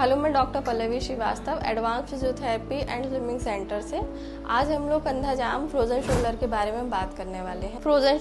Hello, मैं doctor Pallavi Srivastava, advance physiotherapy and swimming centre से। आज हम लोग कंधा जाम फ्रोजन शोल्डर के बारे में बात करने वाले हैं। फ्रोजन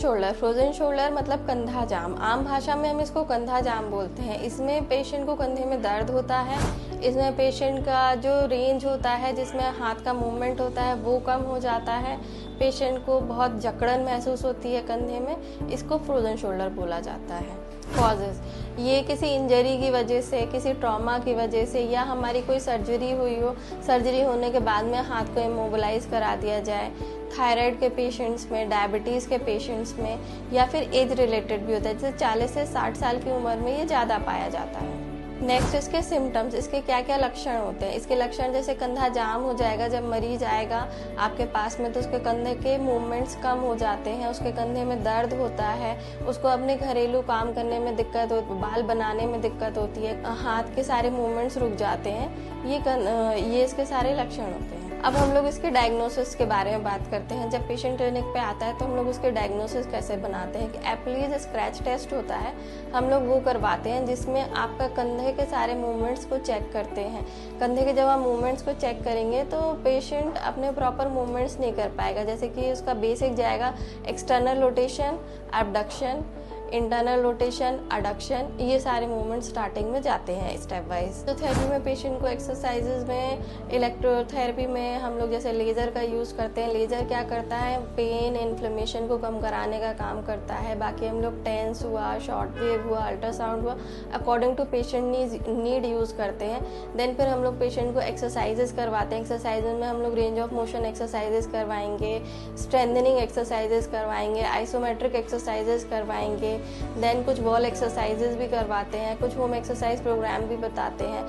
शोल्डर मतलब कंधा जाम। आम भाषा में हम इसको कंधा जाम बोलते हैं। इसमें पेशेंट को कंधे में दर्द होता है। इसमें पेशेंट का जो रेंज होता है, जिसमें हाथ का मूवमेंट होता है, वो कम हो जाता है। पेशेंट को बहुत जकड़न महसूस होती है कंधे में। इसको फ्रोजन शोल्डर बोला जाता है। कॉजेज, ये किसी इंजरी की वजह से, किसी ट्रॉमा की वजह से, या हमारी कोई सर्जरी हुई हो, सर्जरी होने के बाद में हाथ को इमोबिलाइज करा दिया जाए। थायराइड के पेशेंट्स में, डायबिटीज़ के पेशेंट्स में, या फिर एज रिलेटेड भी होता है, जैसे 40 से 60 साल की उम्र में ये ज़्यादा पाया जाता है। नेक्स्ट, इसके सिम्टम्स, इसके क्या क्या लक्षण होते हैं। इसके लक्षण जैसे कंधा जाम हो जाएगा, जब मरीज आएगा आपके पास में तो उसके कंधे के मूवमेंट्स कम हो जाते हैं, उसके कंधे में दर्द होता है, उसको अपने घरेलू काम करने में दिक्कत होती, बाल बनाने में दिक्कत होती है, हाथ के सारे मूवमेंट्स रुक जाते हैं। ये इसके सारे लक्षण होते हैं। अब हम लोग इसके डायग्नोसिस के बारे में बात करते हैं। जब पेशेंट क्लिनिक पे आता है तो हम लोग उसके डायग्नोसिस कैसे बनाते हैं कि एप्लीज स्क्रैच टेस्ट होता है, हम लोग वो करवाते हैं, जिसमें आपका कंधे के सारे मूवमेंट्स को चेक करते हैं। कंधे के जब आप मूवमेंट्स को चेक करेंगे तो पेशेंट अपने प्रॉपर मूवमेंट्स नहीं कर पाएगा। जैसे कि उसका बेसिक जाएगा external rotation, abduction, internal rotation, adduction, ये सारे मूवमेंट स्टार्टिंग में जाते हैं स्टेप वाइज। तो थेरेपी में पेशेंट को एक्सरसाइजेज में, इलेक्ट्रोथेरेपी में हम लोग जैसे लेज़र का यूज़ करते हैं। लेज़र क्या करता है, पेन, इन्फ्लेमेशन को कम कराने का काम करता है। बाकी हम लोग टेंस हुआ, शॉर्ट वेव हुआ, अल्ट्रासाउंड हुआ, according to patient need use करते हैं। देन फिर हम लोग पेशेंट को एक्सरसाइजेज करवाते हैं। एक्सरसाइजेज में हम लोग रेंज ऑफ मोशन एक्सरसाइजेज करवाएंगे, स्ट्रेंथनिंग एक्सरसाइजेज करवाएंगे, आइसोमेट्रिक एक्सरसाइजेज करवाएंगे। देन कुछ वॉल एक्सरसाइजेज भी करवाते हैं, कुछ होम एक्सरसाइज प्रोग्राम भी बताते हैं।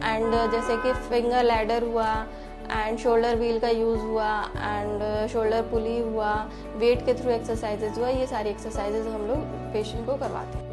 एंड जैसे कि फिंगर लैडर हुआ, एंड शोल्डर व्हील का यूज़ हुआ, एंड शोल्डर पुली हुआ, वेट के थ्रू एक्सरसाइजेज हुआ, ये सारी एक्सरसाइजेज हम लोग पेशेंट को करवाते हैं।